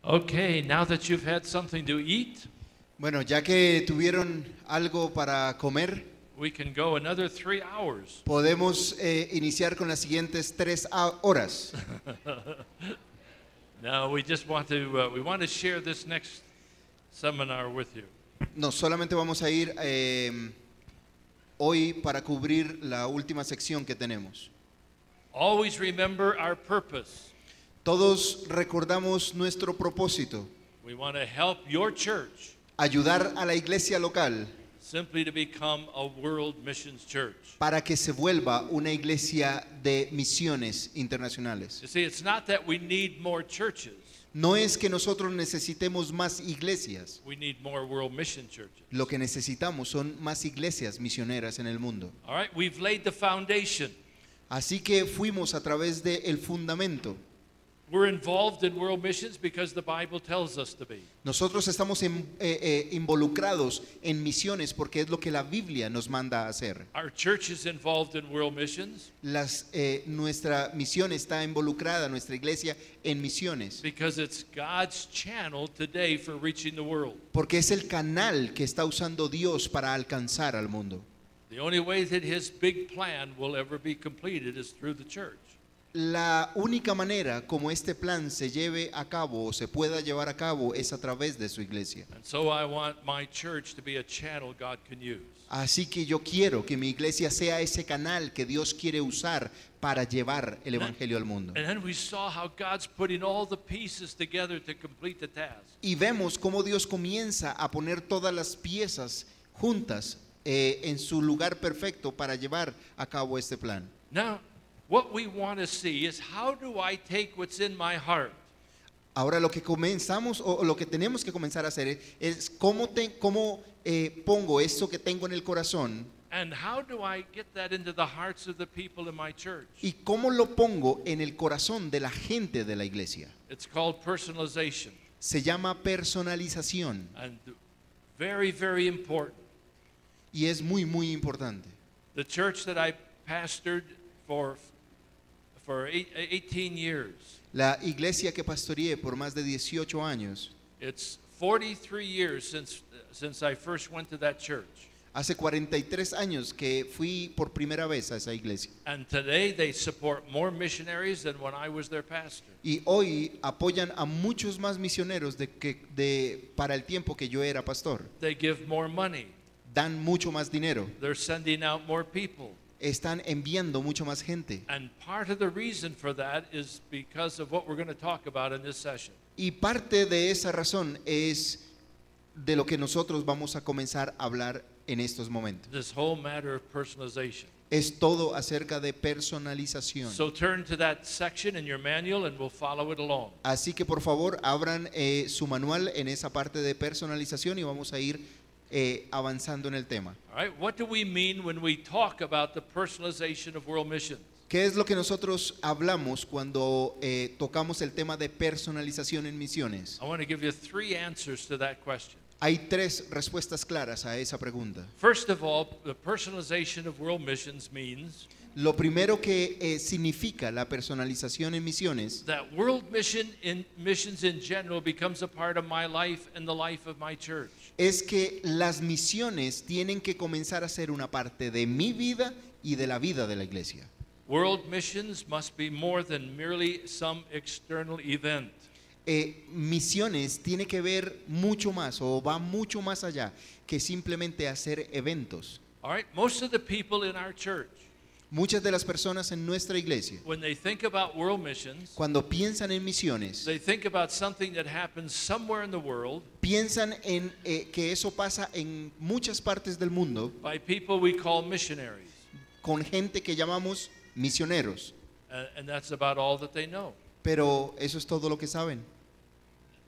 Okay, now that you've had something to eat, Bueno, ya que tuvieron algo para comer, we can go another 3 hours. podemos iniciar con las siguientes 3 horas. Now we just want to share this next seminar with you. No, solamente vamos a ir hoy para cubrir la última sección que tenemos. Always remember our purpose. Todos recordamos nuestro propósito, We want to help your church ayudar a la iglesia local simply to become a world missions church. para que se vuelva una iglesia de misiones internacionales. You see, it's not that we need more churches. No es que nosotros necesitemos más iglesias, We need more world mission churches. lo que necesitamos son más iglesias misioneras en el mundo. All right, we've laid the foundation. Así que fuimos a través del fundamento. We're involved in world missions because the Bible tells us to be. Nosotros estamos involucrados en misiones porque es lo que la Biblia nos manda a hacer. Our church is involved in world missions Nuestra misión está involucrada, nuestra iglesia, en misiones. because it's God's channel today for reaching the world. Porque es el canal que está usando Dios para alcanzar al mundo. The only way that His big plan will ever be completed is through the church. La única manera como este plan se lleve a cabo o se pueda llevar a cabo es a través de su iglesia. And so I want my church to be a channel God can use. Así que yo quiero que mi iglesia sea ese canal que Dios quiere usar para llevar el evangelio al mundo. And then we saw how God's putting all the pieces together to complete the task. Y vemos cómo Dios comienza a poner todas las piezas juntas en su lugar perfecto para llevar a cabo este plan. Now, what we want to see is how do I take what's in my heart Ahora lo que comenzamos o lo que tenemos que comenzar a hacer es cómo pongo eso que tengo en el corazón and how do I get that into the hearts of the people in my church? y cómo lo pongo en el corazón de la gente de la iglesia. It's called personalization, Se llama personalización and very, very important. y es muy, muy importante. The church that I pastored for 18 years, La iglesia que pastoreé por más de 18 años, it's 43 years since I first went to that church. hace 43 años que fui por primera vez a esa iglesia. And today they support more missionaries than when I was their pastor. Y hoy apoyan a muchos más misioneros para el tiempo que yo era pastor. They give more money. Dan mucho más dinero. They're sending out more people. Están enviando mucho más gente. And part of the reason for that is because of what we're going to talk about in this session. Y parte de esa razón es de lo que nosotros vamos a comenzar a hablar en estos momentos. This whole matter of personalization. Es todo acerca de personalización. So turn to that section in your manual and we'll follow it along. Así que por favor abran su manual en esa parte de personalización y vamos a ir avanzando en el tema. All right, what do we mean when we talk about the personalization of world missions? ¿Qué es lo que nosotros hablamos cuando tocamos el tema de personalización en misiones? I want to give you 3 answers to that question. Hay 3 respuestas claras a esa pregunta. First of all, the personalization of world missions means Lo primero que significa la personalización en misiones that missions in general becomes a part of my life and the life of my church. es que las misiones tienen que comenzar a ser una parte de mi vida y de la vida de la iglesia. World missions must be more than merely some external event. Misiones tiene que ver mucho más o va mucho más allá que simplemente hacer eventos. All right, most of the people in our church, Muchas de las personas en nuestra iglesia, when they think about world missions, cuando piensan en misiones, they think about something that happens somewhere in the world piensan en que eso pasa en muchas partes del mundo by people we call missionaries. con gente que llamamos misioneros, And that's about all that they know. pero eso es todo lo que saben.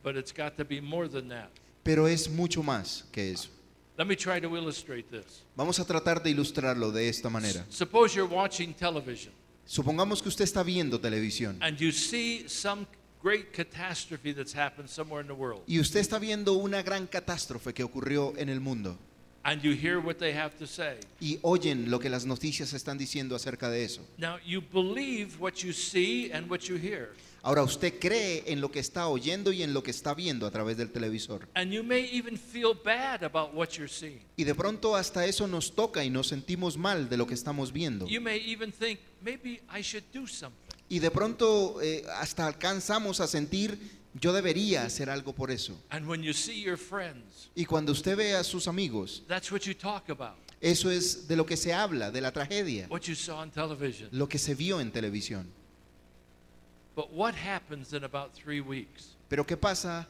But it's got to be more than that. Pero es mucho más que eso. Let me try to illustrate this. Vamos a tratar de ilustrarlo de esta manera. Suppose you're watching television Supongamos que usted está viendo televisión and you see some great catastrophe that's happened somewhere in the world. y usted está viendo una gran catástrofe que ocurrió en el mundo. and you hear what they have to say. y oyen lo que las noticias están diciendo acerca de eso. Now, you believe what you see and what you hear. Ahora usted cree en lo que está oyendo y en lo que está viendo a través del televisor. And you may even feel bad about what you're seeing. Y de pronto hasta eso nos toca y nos sentimos mal de lo que estamos viendo. You may even think, maybe I should do something. Y de pronto hasta alcanzamos a sentir, yo debería hacer algo por eso. And when you see your friends, Y cuando usted ve a sus amigos, that's what you talk about, eso es de lo que se habla, de la tragedia, what you saw on television. lo que se vio en televisión. But what happens in about 3 weeks? Pero ¿qué pasa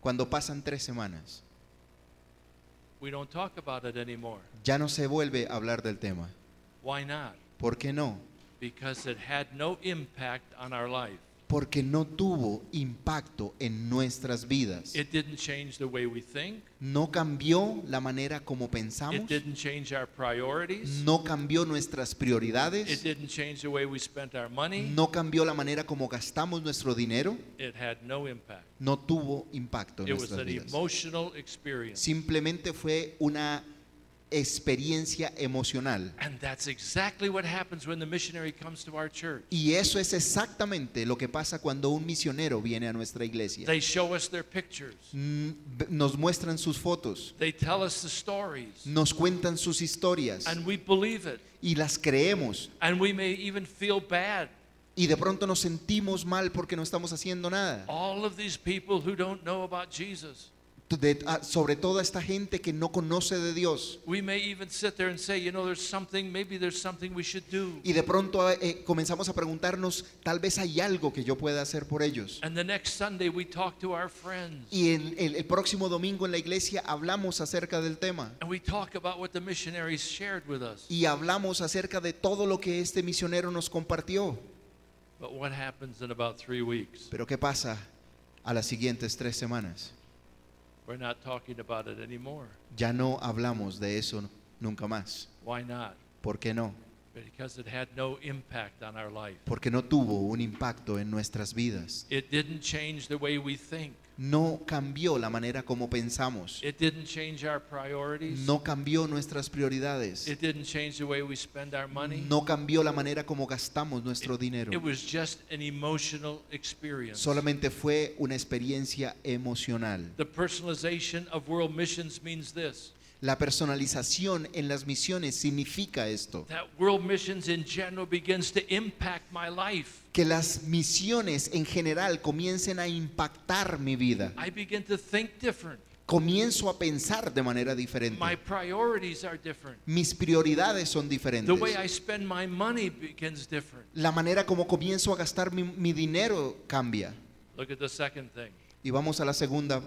cuando pasan 3 semanas? We don't talk about it anymore. Ya no se vuelve a hablar del tema. Why not? ¿Por qué no? Because it had no impact on our life. Porque no tuvo impacto en nuestras vidas. It didn't change the way we think. No cambió la manera como It pensamos. didn't change our priorities. No cambió nuestras It prioridades. didn't change the way we spent our money. No cambió la manera como gastamos nuestro dinero. It had no impact. No tuvo impacto en It was nuestras an vidas. emotional experience. Simplemente fue una experiencia emocional. And that's exactly what happens when the missionary comes to our church. Y eso es exactamente lo que pasa cuando un misionero viene a nuestra iglesia. They show us their pictures. Nos muestran sus fotos, They tell us the stories. nos cuentan sus historias And we believe it. y las creemos. And we may even feel bad. Y de pronto nos sentimos mal porque no estamos haciendo nada. All of these people who don't know about Jesus. Sobre todo esta gente que no conoce de Dios. We may even sit there and say, you know, maybe there's something we should do. Y de pronto comenzamos a preguntarnos, tal vez hay algo que yo pueda hacer por ellos. And the next Sunday we talk to our friends. Y el próximo domingo en la iglesia hablamos acerca del tema. And we talk about what the missionaries shared with us. Y hablamos acerca de todo lo que este misionero nos compartió. But what happens in about 3 weeks? Pero ¿qué pasa a las siguientes 3 semanas? We're not talking about it anymore. Ya no hablamos de eso nunca más. Why not? ¿Por qué no? Because it had no impact on our life. Porque no tuvo un impacto en nuestras vidas. It didn't change the way we think. No cambió la manera como pensamos. It didn't change our priorities. No cambió nuestras prioridades. It didn't change the way we spend our money. No cambió la manera como gastamos nuestro It dinero. was just an emotional experience. Solamente fue una experiencia emocional. The personalization of world missions means this. La personalización en las misiones significa esto. That world missions in general begins to impact my life. Que las misiones en general comiencen a impactar mi vida. I begin to think different. Comienzo a pensar de manera diferente. My priorities are different. Mis prioridades son The diferentes. way I spend my money begins different. La manera como comienzo a gastar mi dinero cambia. Look at the second thing. Y vamos a la segunda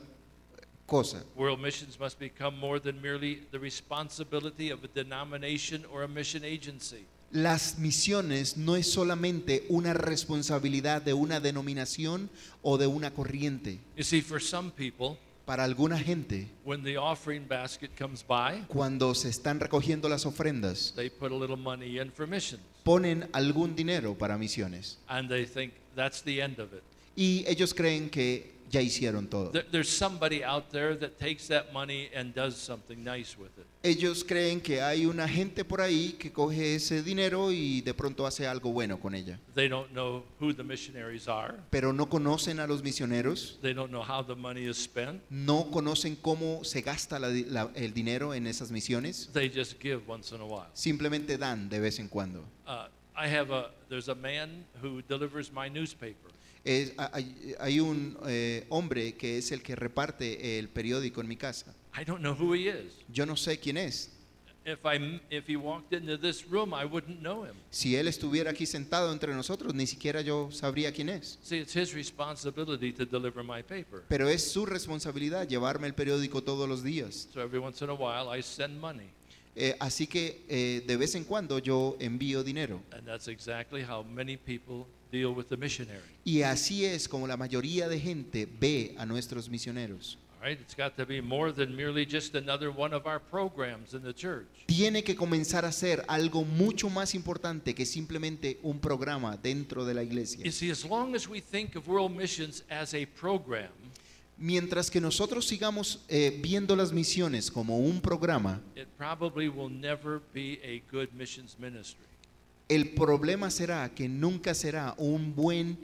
cosa. World missions must become more than merely the responsibility of a denomination or a mission agency. Las misiones no es solamente una responsabilidad de una denominación o de una corriente. You see, for some people, Para alguna gente, when the offering basket comes by, cuando se están recogiendo las ofrendas, they put a little money in for missions. ponen algún dinero para misiones. And they think that's the end of it. Y ellos creen que ya hicieron todo. There's somebody out there that takes that money and does something nice with it. Ellos creen que hay una gente por ahí que coge ese dinero y de pronto hace algo bueno con ella. They don't know who the missionaries are. Pero no conocen a los misioneros, They don't know how the money is spent. no conocen cómo se gasta el dinero en esas misiones. They just give once in a while. Simplemente dan de vez en cuando. There's a man who delivers my newspaper. Hay un hombre que es el que reparte el periódico en mi casa. I don't know who he is. Yo no sé quién es. If he walked into this room, I wouldn't know him. Si él estuviera aquí sentado entre nosotros, ni siquiera yo sabría quién es. See, it's his responsibility to deliver my paper. Pero es su responsabilidad llevarme el periódico todos los días. So every once in a while, I send money. Así que de vez en cuando yo envío dinero. And that's exactly how many people deal with the missionary. Y así es como la mayoría de gente ve a nuestros misioneros. All right? It's got to be more than merely just another one of our programs in the church. Tiene que comenzar a ser algo mucho más importante que simplemente un programa dentro de la iglesia. You see, as long as we think of world missions as a program, Mientras que nosotros sigamos viendo las misiones como un programa, it probably will never be a good missions ministry. el problema será que nunca será un buen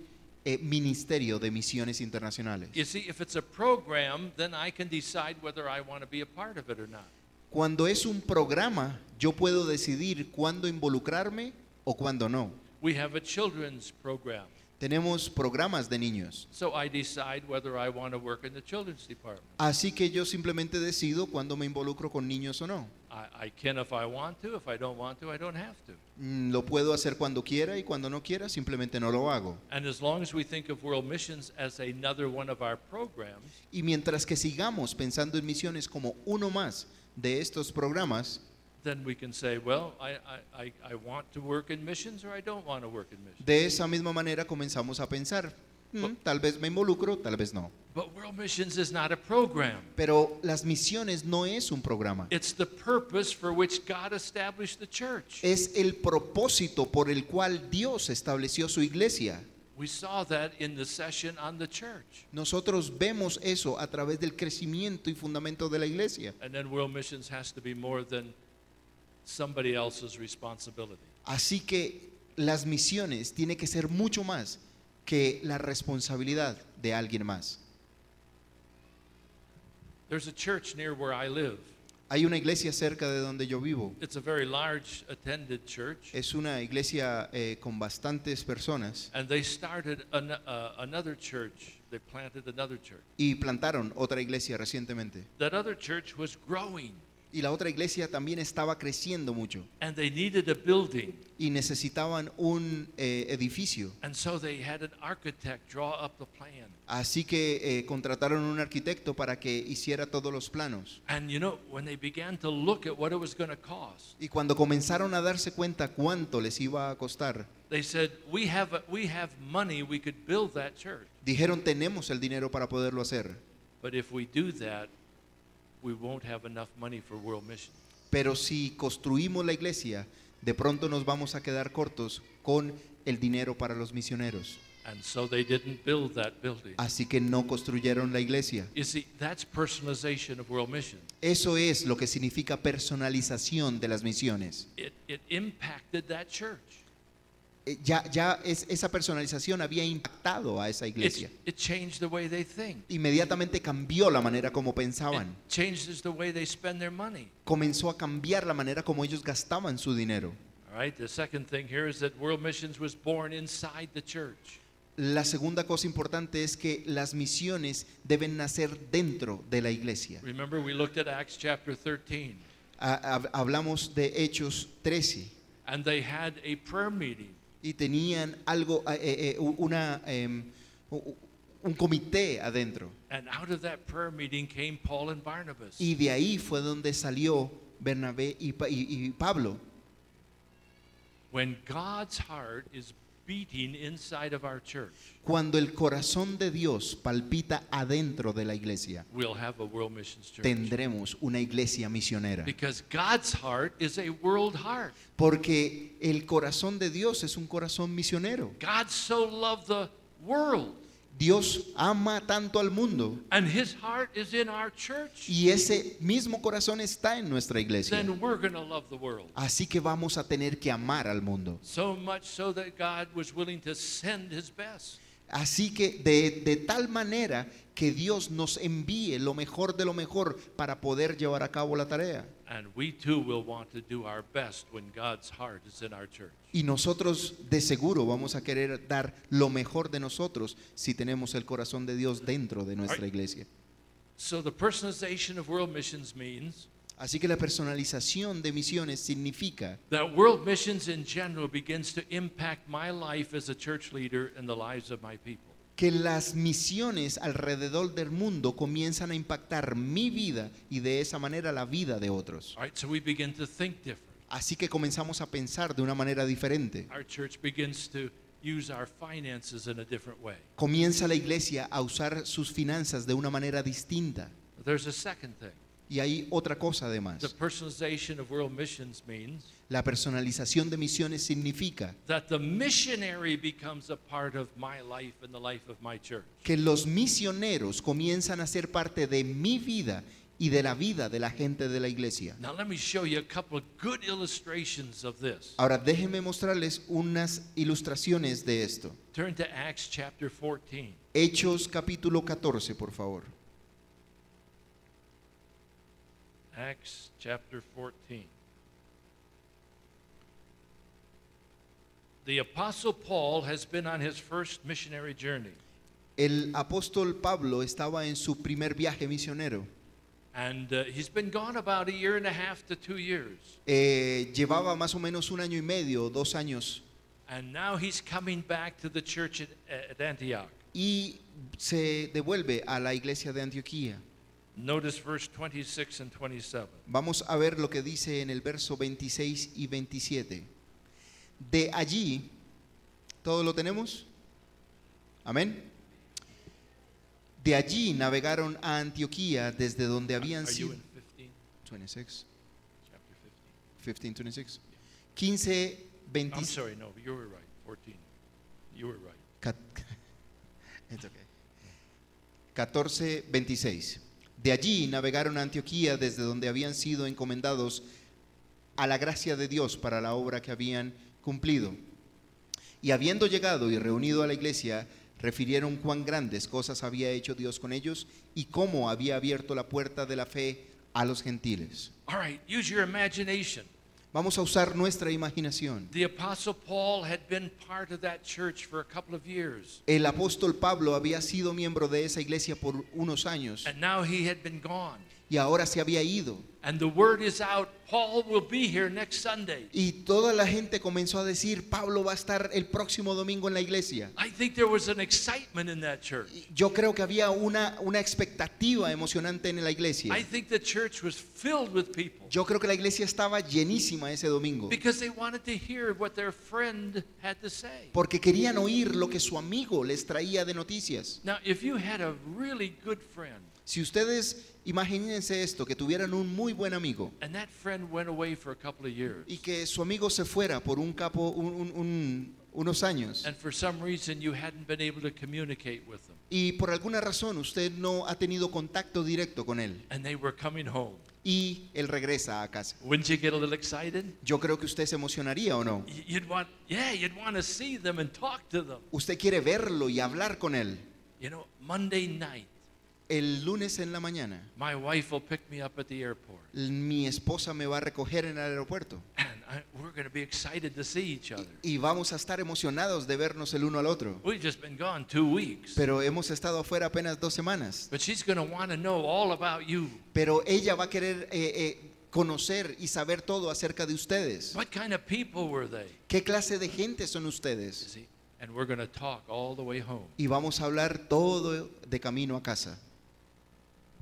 ministerio de misiones internacionales. You see, if it's a program, then I can decide whether I want to be a part of it or not. Cuando es un programa, yo puedo decidir cuándo involucrarme o cuándo no. We have a children's program, Tenemos programas de niños. so I decide whether I want to work in the children's department. Así que yo simplemente decido cuándo me involucro con niños o no. I can if I want to. If I don't want to, I don't have to. Lo puedo hacer cuando quiera y cuando no quiera, simplemente no lo hago. And as long as we think of world missions as another one of our programs, Y mientras que sigamos pensando en misiones como uno más de estos programas, then we can say, well, I want to work in missions or I don't want to work in missions. de esa misma manera comenzamos a pensar, tal vez me involucro, tal vez no. But world missions is not a program. Pero las misiones no es un programa. It's the purpose for which God established the church. Es el propósito por el cual Dios estableció su iglesia. We saw that in the session on the church. Nosotros vemos eso a través del crecimiento y fundamento de la iglesia. And then world missions has to be more than somebody else's responsibility. Así que las misiones tienen que ser mucho más que la responsabilidad de alguien más. There's a church near where I live. Hay una iglesia cerca de donde yo vivo. It's a very large attended church. Es una iglesia con bastantes personas And they started another church. They planted another church. y plantaron otra iglesia recientemente. That other church was growing. Y la otra iglesia también estaba creciendo mucho And they needed a building. y necesitaban un edificio. And so they had an architect draw up the plan. Así que contrataron un arquitecto para que hiciera todos los planos. And you know, when they began to look at what it was going to cost, Y cuando comenzaron a darse cuenta cuánto les iba a costar, they said, we have money, we could build that church. dijeron, tenemos el dinero para poderlo hacer. But if we do that, we won't have enough money for world mission. Pero si construimos la iglesia, de pronto nos vamos a quedar cortos con el dinero para los misioneros. And so they didn't build that building. Así que no construyeron la iglesia. You see, that's personalization of world mission. Eso es lo que significa personalización de las misiones. It impacted that church. Esa personalización había impactado a esa iglesia. It changed the way they think. Inmediatamente cambió la manera como It pensaban. changes the way they spend their money. Comenzó a cambiar la manera como ellos gastaban su dinero. All right, the second thing here is that world missions was born inside the church. La segunda cosa importante es que las misiones deben nacer dentro de la iglesia. Remember, we looked at Acts chapter 13, Hablamos de Hechos 13 and they had a prayer meeting. y tenían algo, un comité adentro. And out of that prayer meeting came Paul and Barnabas. Y de ahí fue donde salió Bernabé y Pablo. When God's heart is beating inside of our church, Cuando el corazón de Dios palpita adentro de la iglesia, we'll have a world missions church. tendremos una iglesia misionera. Because God's heart is a world heart. Porque el corazón de Dios es un corazón misionero. God so loved the world, Dios ama tanto al mundo and his heart is in our church. y ese mismo corazón está en nuestra iglesia. Then we're going to love the world. Así que vamos a tener que amar al mundo. So much so that God was willing to send his best. Así que de tal manera que Dios nos envíe lo mejor de lo mejor para poder llevar a cabo la tarea. And we too will want to do our best when God's heart is in our church. Y nosotros de seguro vamos a querer dar lo mejor de nosotros si tenemos el corazón de Dios dentro de nuestra iglesia. So the personalization of world missions means Así que la personalización de misiones significa that world missions in general begins to impact my life as a church leader and the lives of my people. que las misiones alrededor del mundo comienzan a impactar mi vida y de esa manera la vida de otros. All right, so we begin to think different. Así que comenzamos a pensar de una manera diferente. Our church begins to use our finances in a different way. Comienza la iglesia a usar sus finanzas de una manera distinta. There's a second thing. Y hay otra cosa The además. personalization of world missions means La personalización de misiones significa that the missionary becomes a part of my life and the life of my church. que los misioneros comienzan a ser parte de mi vida y de la vida de la gente de la iglesia. Now let me show you a couple of good illustrations of this. Ahora déjenme mostrarles unas ilustraciones de esto. Turn to Acts chapter 14. Hechos capítulo 14, por favor. Acts chapter 14. The Apostle Paul has been on his first missionary journey. El apóstol Pablo estaba en su primer viaje misionero. And he's been gone about a year and a half to 2 years. Llevaba más o menos 1 año y medio, 2 años, And now he's coming back to the church at Antioch. y se devuelve a la iglesia de Antioquía. Notice verse 26 and 27. Vamos a ver lo que dice en el verso 26 y 27. De allí, ¿todo lo tenemos? Amén. De allí navegaron a Antioquía, desde donde habían Are you sido in 15? 26, Chapter 15, 26. 15, 15. 20. I'm sorry, no, you were right. 14. You were right. It's okay. 14, 26. De allí navegaron a Antioquía, desde donde habían sido encomendados a la gracia de Dios para la obra que habían cumplido. Y habiendo llegado y reunido a la iglesia, refirieron cuán grandes cosas había hecho Dios con ellos y cómo había abierto la puerta de la fe a los gentiles. All right, use your imagination. Vamos a usar nuestra imaginación. The Apostle Paul had been part of that church for a couple of years. El apóstol Pablo había sido miembro de esa iglesia por unos años And now he had been gone. y ahora se había ido. And the word is out, Paul will be here next Sunday. Y toda la gente comenzó a decir, Pablo va a estar el próximo domingo en la iglesia. I think there was an excitement in that church. Yo creo que había una expectativa emocionante en la iglesia. I think the church was filled with people Yo creo que la iglesia estaba llenísima ese domingo, because they wanted to hear what their friend had to say. porque querían oír lo que su amigo les traía de noticias. Now, if you had a really good friend Si ustedes imagínense esto, que tuvieran un muy buen amigo and that friend went away for a couple of years, y que su amigo se fuera por unos años, and for some reason you hadn't been able to communicate with them, y por alguna razón usted no ha tenido contacto directo con él and they were coming home, y él regresa a casa, wouldn't you get a little excited? yo creo que usted se emocionaría, ¿o no? You'd want to see them and talk to them. Usted quiere verlo y hablar con él. You know, Monday night, El lunes en la mañana, my wife will pick me up at the airport, mi esposa me va a recoger en el aeropuerto and we're going to be excited to see each other. y vamos a estar emocionados de vernos el uno al otro. We've just been gone 2 weeks, Pero hemos estado afuera apenas 2 semanas. but she's going to want to know all about you. Pero ella va a querer conocer y saber todo acerca de ustedes. What kind of people were they? ¿Qué clase de gente son You ustedes? see? And we're going to talk all the way home. Y vamos a hablar todo de camino a casa.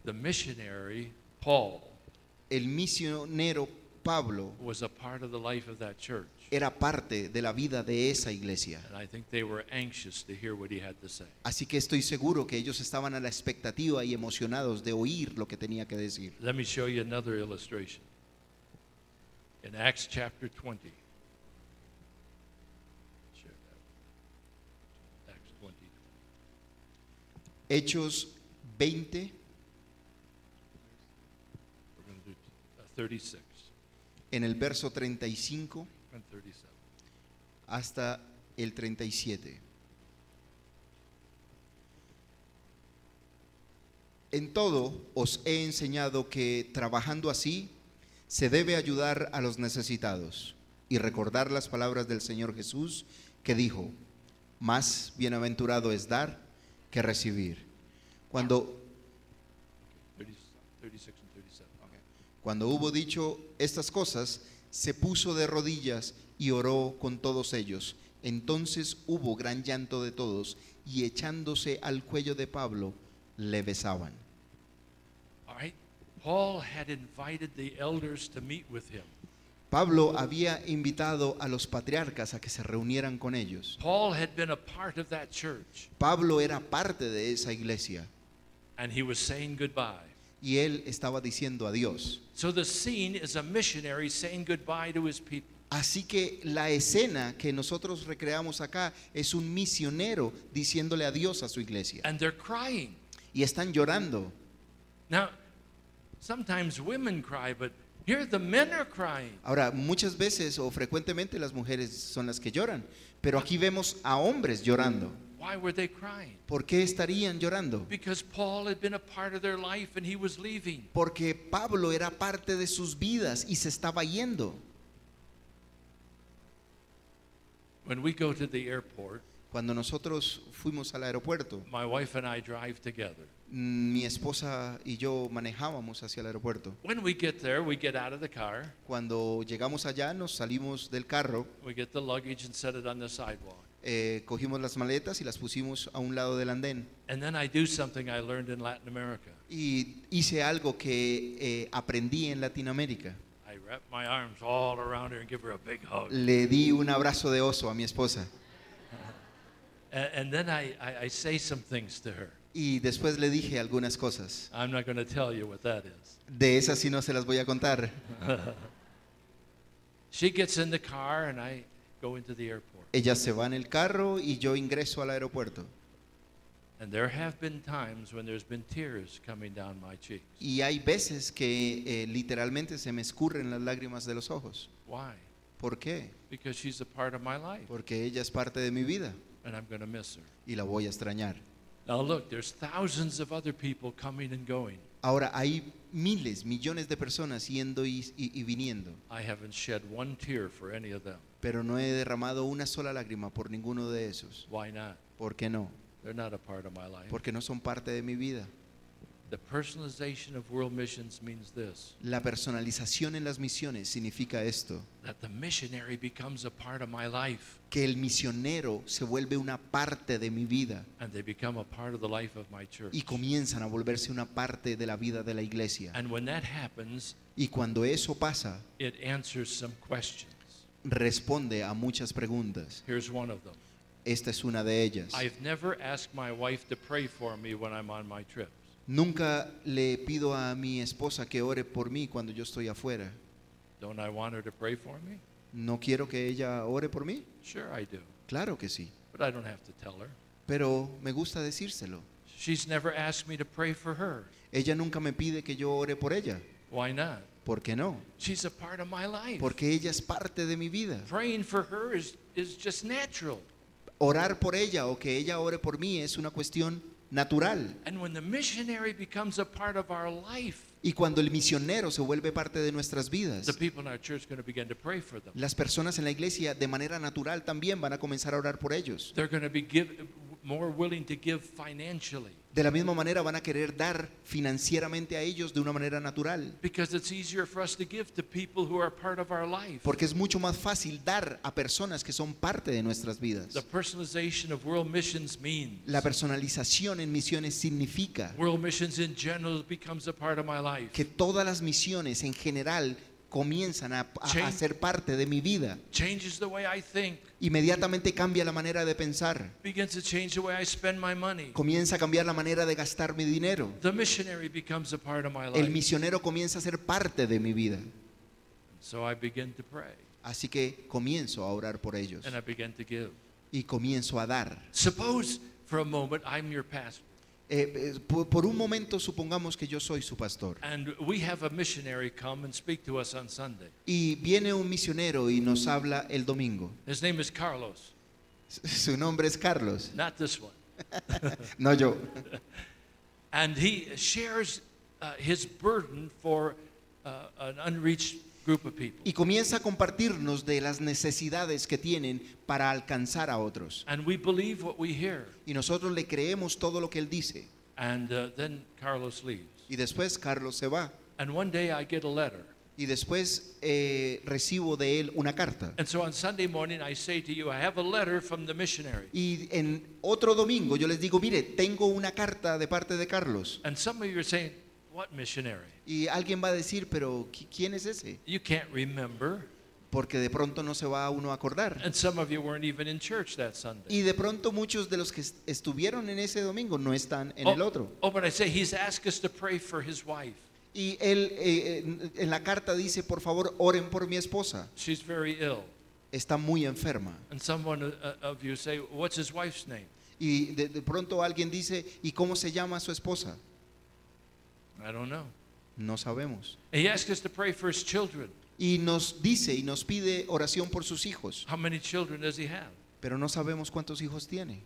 The missionary, Paul, El misionero Pablo was a part of the life of that church. era parte de la vida de esa iglesia. And I think they were anxious to hear what he had to say. Así que estoy seguro que ellos estaban a la expectativa y emocionados de oír lo que tenía que decir. Let me show you another illustration. In Acts chapter 20. Share that. Acts 20. Hechos 20, We're going to do 36 en el verso 35 and 37. hasta el 37. En todo os he enseñado que trabajando así se debe ayudar a los necesitados y recordar las palabras del Señor Jesús que dijo, más bienaventurado es dar que recibir. Cuando 36 and 37. Cuando hubo dicho estas cosas, se puso de rodillas y oró con todos ellos. Entonces hubo gran llanto de todos y echándose al cuello de Pablo, le besaban. All right. Paul had invited the elders to meet with him. Pablo había invitado a los patriarcas a que se reunieran con ellos. Paul had been a part of that church, Pablo era parte de esa iglesia and he was saying goodbye. y él estaba diciendo adiós. So the scene is a missionary saying goodbye to his people. Así que la escena que nosotros recreamos acá es un misionero diciéndole adiós a su iglesia. And they're crying. Y están llorando. Now, sometimes women cry, but here the men are crying. Ahora, muchas veces o frecuentemente las mujeres son las que lloran, pero aquí vemos a hombres llorando. Why were they crying? ¿Por qué estarían llorando? Because Paul had been a part of their life and he was leaving. Porque Pablo era parte de sus vidas y se estaba yendo. When we go to the airport, Cuando nosotros fuimos al aeropuerto, my wife and I drive together. mi esposa y yo manejábamos hacia el aeropuerto. When we get there, we get out of the car, Cuando llegamos allá, nos salimos del carro, we get the luggage and set it on the sidewalk. cogimos las maletas y las pusimos a un lado del andén. And then I do something I learned in Latin America. Y hice algo que aprendí en Latinoamérica. I wrap my arms all around her and give her a big hug. Le di un abrazo de oso a mi esposa. And then I say some things to her. Y después le dije algunas cosas. I'm not going to tell you what that is. De esas sí no se las voy a contar. She gets in the car and I go into the airport. Ella se va en el carro y yo ingreso al aeropuerto. And there have been times when there's been tears coming down my cheeks. Y hay veces que literalmente se me escurren las lágrimas de los ojos. Why? ¿Por qué? Because she's a part of my life Porque ella es parte de mi vida and I'm going to miss her. y la voy a extrañar. Now look, there's thousands of other people coming and going. Ahora hay miles, millones de personas yendo y viniendo, I haven't shed one tear for any of them. pero no he derramado una sola lágrima por ninguno de esos. Why not? ¿Por qué no? They're not a part of my life. Porque no son parte de mi vida. The personalization of world missions means this, La personalización en las misiones significa esto, that the missionary becomes a part of my life que el misionero se vuelve una parte de mi vida and they become a part of the life of my church. y comienzan a volverse una parte de la vida de la iglesia. And when that happens, Y cuando eso pasa, it answers some questions. responde a muchas preguntas. Here's one of them. Esta es una de ellas. I've never asked my wife to pray for me when I'm on my trips. Nunca le pido a mi esposa que ore por mí cuando yo estoy afuera. Don't I want her to pray for me? ¿No quiero que ella ore por mí? Sure I do. Claro que sí, But I don't have to tell her. pero me gusta decírselo. She's never asked me to pray for her. Ella nunca me pide que yo ore por ella. Why not? ¿Por qué no? She's a part of my life. Porque ella es parte de mi vida. Praying for her is just natural. Orar por ella o que ella ore por mí es una cuestión natural. And when the missionary becomes a part of our life, Y cuando el misionero se vuelve parte de nuestras the vidas, people in our church are going to begin to pray for them. las personas en la iglesia de manera natural también van a comenzar a orar por ellos. They're going to be more willing to give financially De la misma manera van a querer dar financieramente a ellos de una manera natural. because it's easier for us to give to people who are part of our life. Porque es mucho más fácil dar a personas que son parte de nuestras vidas. The personalization of world missions means La personalización en misiones significa world missions in general becomes a part of my life. que todas las misiones en general comienzan a ser parte de mi vida. Changes the way I think. Inmediatamente cambia la manera de pensar. Begins to change the way I spend my money. Comienza a cambiar la manera de gastar mi dinero. The missionary becomes a part of my El life. misionero comienza a ser parte de mi vida. So I begin to pray Así que comienzo a orar por ellos and I begin to give. y comienzo a dar. Suppose for a moment I'm your pastor Por un momento supongamos que yo soy su pastor and we have a missionary come and speak to us on Sunday. y viene un misionero y nos habla el domingo. His name is Carlos, Su nombre es Carlos, not this one. no yo. And he shares his burden for an unreached group of people. Y comienza a compartirnos de las necesidades que tienen para alcanzar a otros. And we believe what we hear. Y nosotros le creemos todo lo que él dice. And then Carlos leaves. Y después Carlos se va. And one day I get a letter. Y después recibo de él una carta. And so on Sunday morning I say to you, I have a letter from the missionary. Y en otro domingo yo les digo, mire, tengo una carta de parte de Carlos. And some of you are saying, what missionary? Y alguien va a decir, pero ¿quién es ese? You can't remember. porque de pronto no se va uno a acordar. And some of you weren't even in church that Sunday. Y de pronto muchos de los que estuvieron en ese domingo no están en el otro. Oh, but I say he's asked us to pray for his wife. Y él en la carta dice, por favor, oren por mi esposa. She's very ill. Está muy enferma. And someone of you say, what's his wife's name? Y de pronto alguien dice, ¿y cómo se llama su esposa? I don't know. No sabemos. And he asked us to pray for his children. Y nos dice y nos pide oración por sus hijos. How many children does he have? Pero no sabemos cuántos hijos tiene.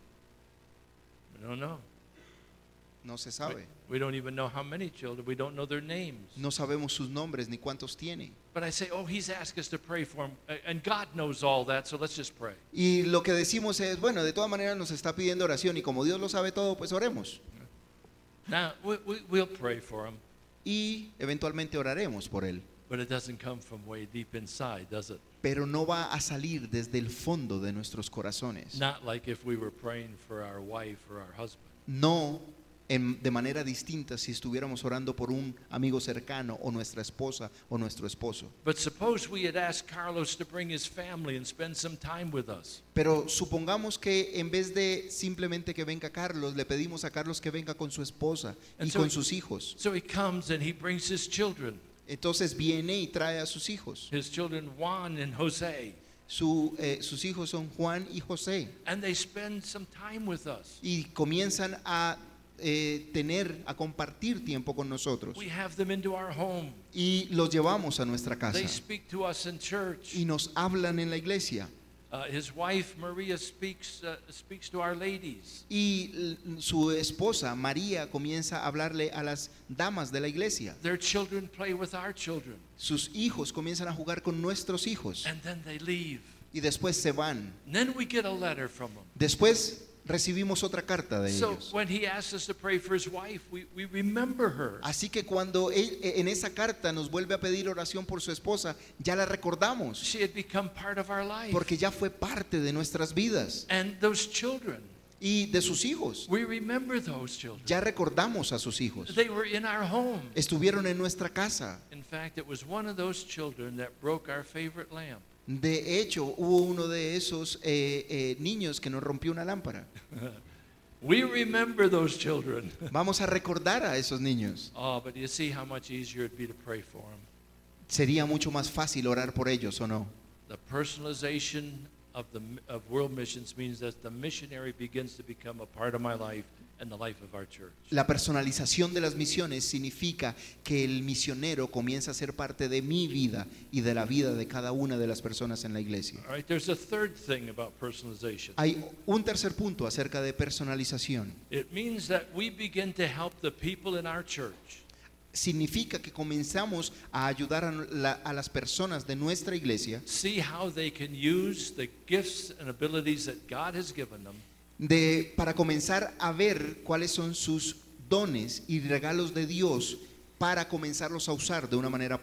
We don't know. No se sabe. We don't even know how many children. We don't know their names. No sabemos sus nombres ni cuántos tiene. But I say, oh, he's asked us to pray for him. And God knows all that, so let's just pray. Y lo que decimos es, bueno, de todas maneras nos está pidiendo oración y como Dios lo sabe todo, pues oremos. Now, we'll pray for him. Y eventualmente oraremos por él. But it doesn't come from way deep inside, does it? Pero no va a salir desde el fondo de nuestros corazones. Not like if we were praying for our wife or our husband. No de manera distinta si estuviéramos orando por un amigo cercano o nuestra esposa o nuestro esposo. But suppose we had asked Carlos to bring his family and spend some time with us. Pero supongamos que en vez de simplemente que venga Carlos, le pedimos a Carlos que venga con su esposa y And so con he- sus hijos. So he comes and he brings his children. Entonces viene y trae a sus hijos. His children, Juan and Jose. Sus hijos son Juan y José. And they spend some time with us. Y comienzan a a compartir tiempo con nosotros. We have them into our home. Y los llevamos a nuestra casa. They speak to us in church. Y nos hablan en la iglesia. His wife, Maria, speaks to our ladies. Y su esposa, María, comienza a hablarle a las damas de la iglesia. Their children play with our children. Sus hijos comienzan a jugar con nuestros hijos. And then they leave. Y después se van. And then we get a letter from them. Después recibimos otra carta de So ellos. when he asks us to pray for his wife, we remember her. Así que cuando en esa carta nos vuelve a pedir oración por su esposa, ya la recordamos. She had become part of our life. Porque ya fue parte de nuestras vidas. And those children, Y de sus hijos. we remember those children. Ya recordamos a sus hijos. They were in our home. Estuvieron en nuestra casa. In fact, it was one of those children that broke our favorite lamp. De hecho, hubo uno de esos niños que nos rompió una lámpara. We remember those children. Vamos a recordar a esos niños. Oh, but you see how much easier it'd be to pray for them. Sería mucho más fácil orar por ellos, ¿o no? The personalization of world missions means that the missionary begins to become a part of my life and the life of our church. La personalización de las misiones significa que el misionero comienza a ser parte de mi vida y de la vida de cada una de las personas en la iglesia. All right, there's a third thing about personalization. Hay un tercer punto acerca de personalización. It means that we begin to help the people in our church Significa que comenzamos a ayudar a las personas de nuestra iglesia see how they can use the gifts and abilities that God has given them para comenzar a ver cuáles son sus dones y regalos de Dios para comenzarlos a usar de una manera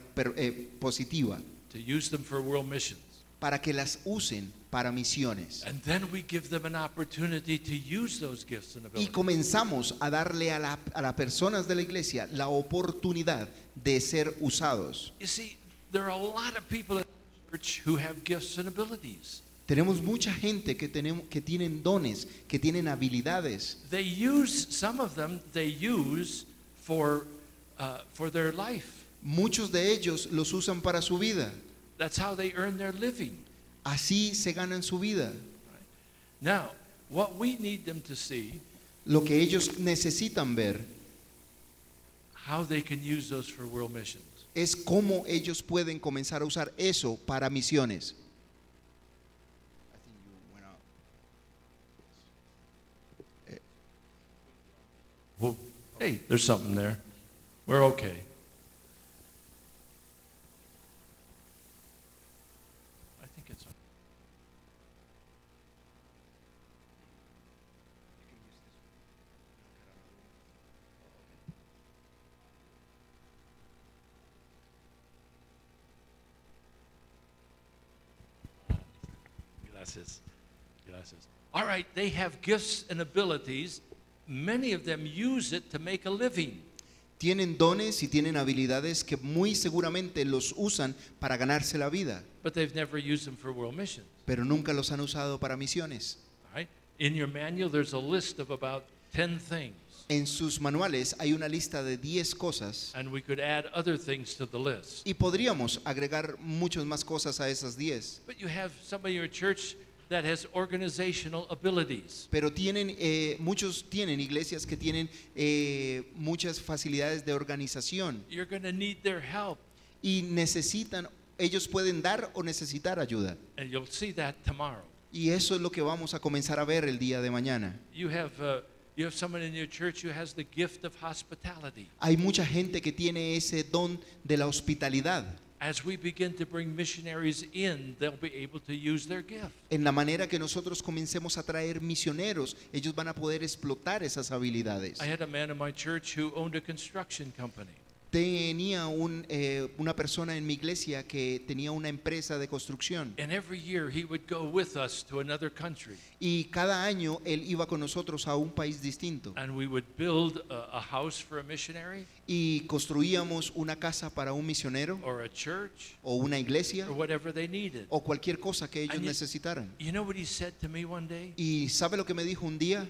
positiva, to use them for world missions. para que las usen para misiones. And then we give them an opportunity to use those gifts and Y abilities. comenzamos a darle a las personas de la iglesia la oportunidad de ser usados. You see, there are a lot of people in the church who have gifts and abilities. Tenemos mucha gente que tienen dones, que tienen habilidades. They use, some of them, they use for their life. Muchos de ellos los usan para su vida. That's how they earn their living. Así se ganan su vida. Now, what we need them to see, Lo que ellos necesitan ver how they can use those for world missions. es cómo ellos pueden comenzar a usar eso para misiones. Well, hey, there's something there. We're okay. I think it's okay. Gracias. Gracias. All right, they have gifts and abilities. Many of them use it to make a living. Tienen dones y tienen habilidades que muy seguramente los usan para ganarse la vida, but they've never used them for world missions. pero nunca los han usado para misiones. All right? In your manual, there's a list of about 10 things, En sus manuales hay una lista de 10 cosas and we could add other things to the list. y podríamos agregar muchas más cosas a esas 10. But you have somebody in your church that has organizational abilities. Pero muchos tienen iglesias que tienen muchas facilidades de organización You're going to need their help, y ellos pueden dar o necesitar ayuda. and you'll see that tomorrow. Y eso es lo que vamos a comenzar a ver el día de mañana. You have someone in your church who has the gift of hospitality. Hay mucha gente que tiene ese don de la hospitalidad. As we begin to bring missionaries in, they'll be able to use their gift. En la manera que nosotros comencemos a traer misioneros, ellos van a poder explotar esas habilidades. I had a man in my church who owned a construction company. Tenía una persona en mi iglesia que tenía una empresa de construcción And every year he would go with us to another country. y cada año él iba con nosotros a un país distinto And we would build a house for a missionary y construíamos una casa para un misionero or a church o una iglesia or whatever they needed. o cualquier cosa que ellos And you- necesitaran. You know what he said to me one day? ¿Y sabe lo que me dijo un día?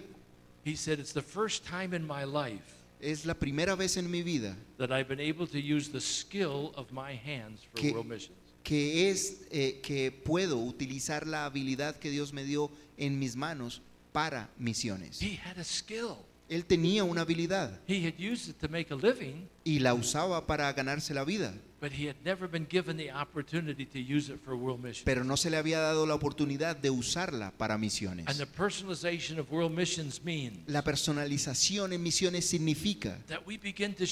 He said, "It's the first time in my life Es la primera vez en mi vida that I've been able to use the skill of my hands for Que- world missions." que puedo utilizar la habilidad que Dios me dio en mis manos para misiones. He had a skill. Él tenía una habilidad He had used it to make a living, y la usaba para ganarse la vida, but he had never been given the opportunity to use it for world missions. pero no se le había dado la oportunidad de usarla para misiones. And the personalization of world missions means La personalización en misiones significa that we begin to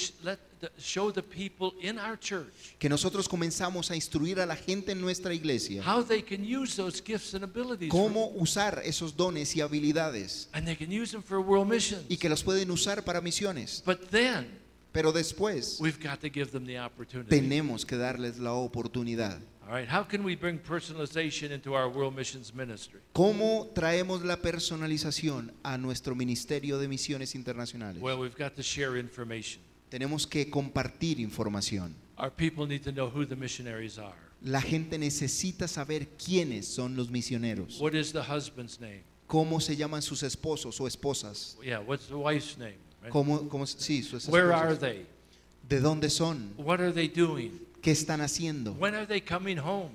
show the people in our church que nosotros comenzamos a instruir a la gente en nuestra iglesia how they can use those gifts and abilities cómo usar esos dones y habilidades and they can use them for world missions. y que los pueden usar para misiones. But then Pero después we've got to give them the opportunity. tenemos que darles la oportunidad. All right, how can we bring personalization into our world missions ministry? ¿Cómo traemos la personalización a nuestro ministerio de misiones internacionales? Well, we've got to share information. Tenemos que compartir información. Our people need to know who the missionaries are. La gente necesita saber quiénes son los misioneros, What is the husband's name? cómo se llaman sus esposos o esposas, Yeah, what's the wife's name? Right? sí, sus Where are esposas. they? ¿De dónde son? What are they doing? ¿Qué están haciendo? When are they coming home?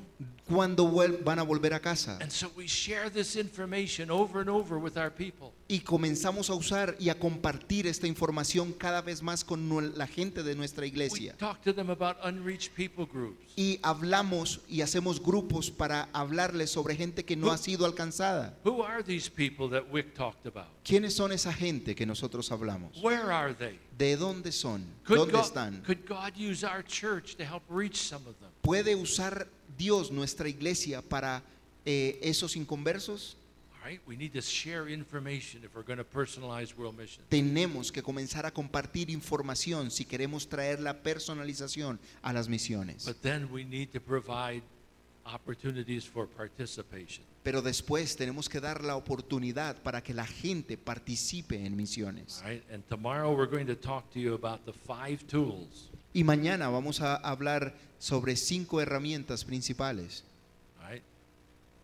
¿Cuándo van a volver a casa? And so we share this information over and over with our people. Y comenzamos a usar y a compartir esta información cada vez más con la gente de nuestra We iglesia. talk to them about unreached people groups. Y hablamos y hacemos grupos para hablarles sobre gente que no ha sido alcanzada. Who are these people that Wick talked about? ¿Quiénes son esa gente que nosotros hablamos? Where are they? ¿De dónde son? Could ¿Dónde God, están? could God use our church to help reach some of them? ¿Puede usar Dios nuestra iglesia para esos inconversos? All right, we need to share information if we're going to personalize world missions. Tenemos que comenzar a compartir información si queremos traer la personalización a las misiones. But then we need to provide opportunities for participation. Pero después tenemos que dar la oportunidad para que la gente participe en misiones. All right, and tomorrow we're going to talk to you about the 5 tools. Y mañana vamos a hablar sobre 5 herramientas principales. All right,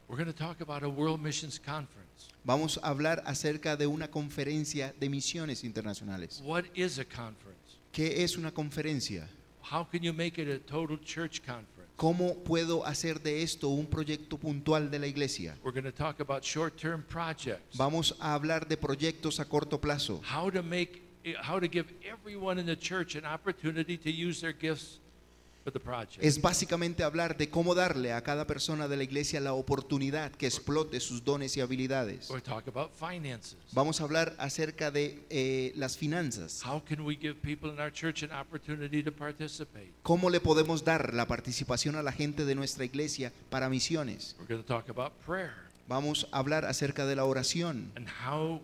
we're going to talk about a World Missions Conference. Vamos a hablar acerca de una conferencia de misiones internacionales. What is a conference? ¿Qué es una conferencia? How can you make it a total church conference? ¿Cómo puedo hacer de esto un proyecto puntual de la iglesia? We're going to talk about short-term projects. Vamos a hablar de proyectos a corto plazo. How to give everyone in the church an opportunity to use their gifts for the project. Es básicamente hablar de cómo darle a cada persona de la iglesia la oportunidad que explote sus dones y habilidades. Or talk about finances. Vamos a hablar acerca de las finanzas. How can we give people in our church an opportunity to participate? ¿Cómo le podemos dar la participación a la gente de nuestra iglesia para misiones? We're going to talk about prayer Vamos a hablar acerca de la oración and how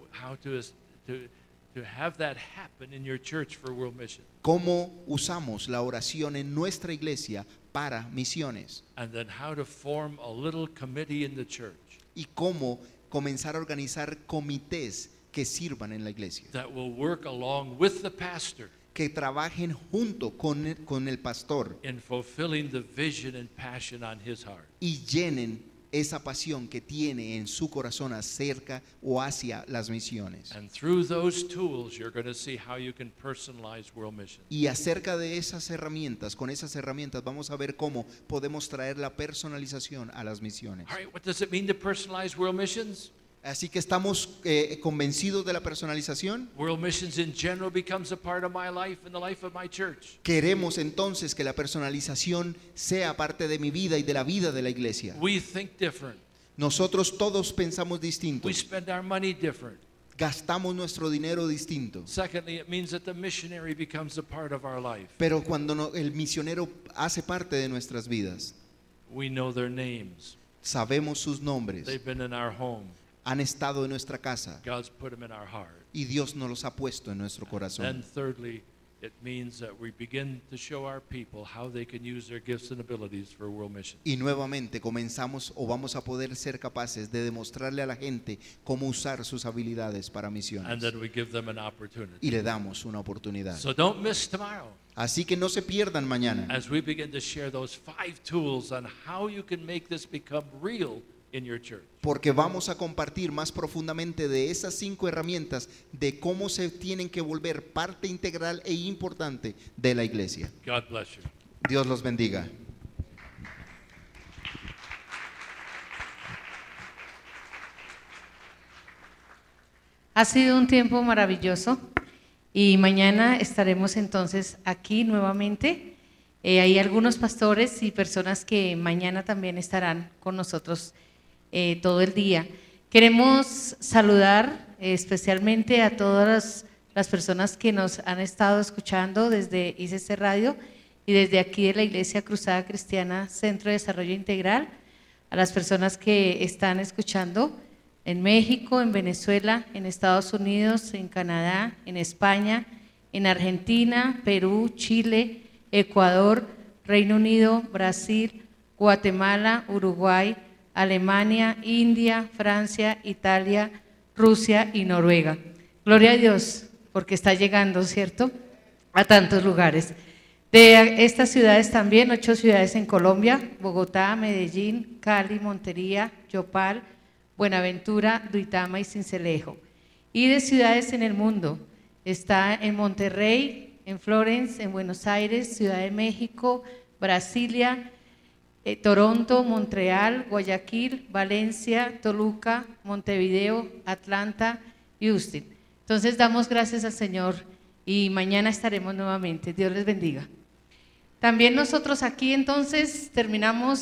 to have that happen in your church for world mission. cómo usamos la oración en nuestra iglesia para misiones And then how to form a little committee in the church y cómo comenzar a organizar comités que sirvan en la iglesia, that will work along with the pastor que trabajen junto con el pastor in fulfilling the vision and passion on his heart. y llenen esa pasión que tiene en su corazón acerca o hacia las misiones. And through those tools, you're going to see how you can personalize world missions. Y acerca de esas herramientas, con esas herramientas vamos a ver cómo podemos traer la personalización a las misiones. All right, what does it mean to personalize world missions? Así que estamos convencidos de la personalización. World missions in general becomes a part of my life and the life of my church. Queremos entonces que la personalización sea parte de mi vida y de la vida de la iglesia. We think different. Nosotros todos pensamos distinto. We spend our money different. Gastamos nuestro dinero distinto. Secondly, it means that the missionary becomes a part of our life. Pero cuando el misionero hace parte de nuestras vidas, We know their names. sabemos sus nombres, They've been in our home. han estado en nuestra casa God's put them in our heart. y Dios nos los ha puesto en nuestro Then corazón. thirdly, it means that we begin to show our people how they can use their gifts and abilities for world missions. Y nuevamente comenzamos o vamos a poder ser capaces de demostrarle a la gente cómo usar sus habilidades para And misiones. then we give them an opportunity. Y le damos una oportunidad. So don't miss tomorrow Así que no se pierdan mañana, as we begin to share those 5 tools on how you can make this become real in your church. porque vamos a compartir más profundamente de esas 5 herramientas de cómo se tienen que volver parte integral e importante de la iglesia. God bless you. Dios los bendiga. Ha sido un tiempo maravilloso y mañana estaremos entonces aquí nuevamente. Hay algunos pastores y personas que mañana también estarán con nosotros todo el día. Queremos saludar especialmente a todas las personas que nos han estado escuchando desde ICC Radio y desde aquí de la Iglesia Cruzada Cristiana Centro de Desarrollo Integral, a las personas que están escuchando en México, en Venezuela, en Estados Unidos, en Canadá, en España, en Argentina, Perú, Chile, Ecuador, Reino Unido, Brasil, Guatemala, Uruguay, Alemania, India, Francia, Italia, Rusia y Noruega. Gloria a Dios, porque está llegando, ¿cierto?, a tantos lugares. De estas ciudades también, 8 ciudades en Colombia: Bogotá, Medellín, Cali, Montería, Yopal, Buenaventura, Duitama y Sincelejo. Y de ciudades en el mundo, está en Monterrey, en Florence, en Buenos Aires, Ciudad de México, Brasilia, Toronto, Montreal, Guayaquil, Valencia, Toluca, Montevideo, Atlanta y Houston. Entonces damos gracias al Señor y mañana estaremos nuevamente. Dios les bendiga. También nosotros aquí entonces terminamos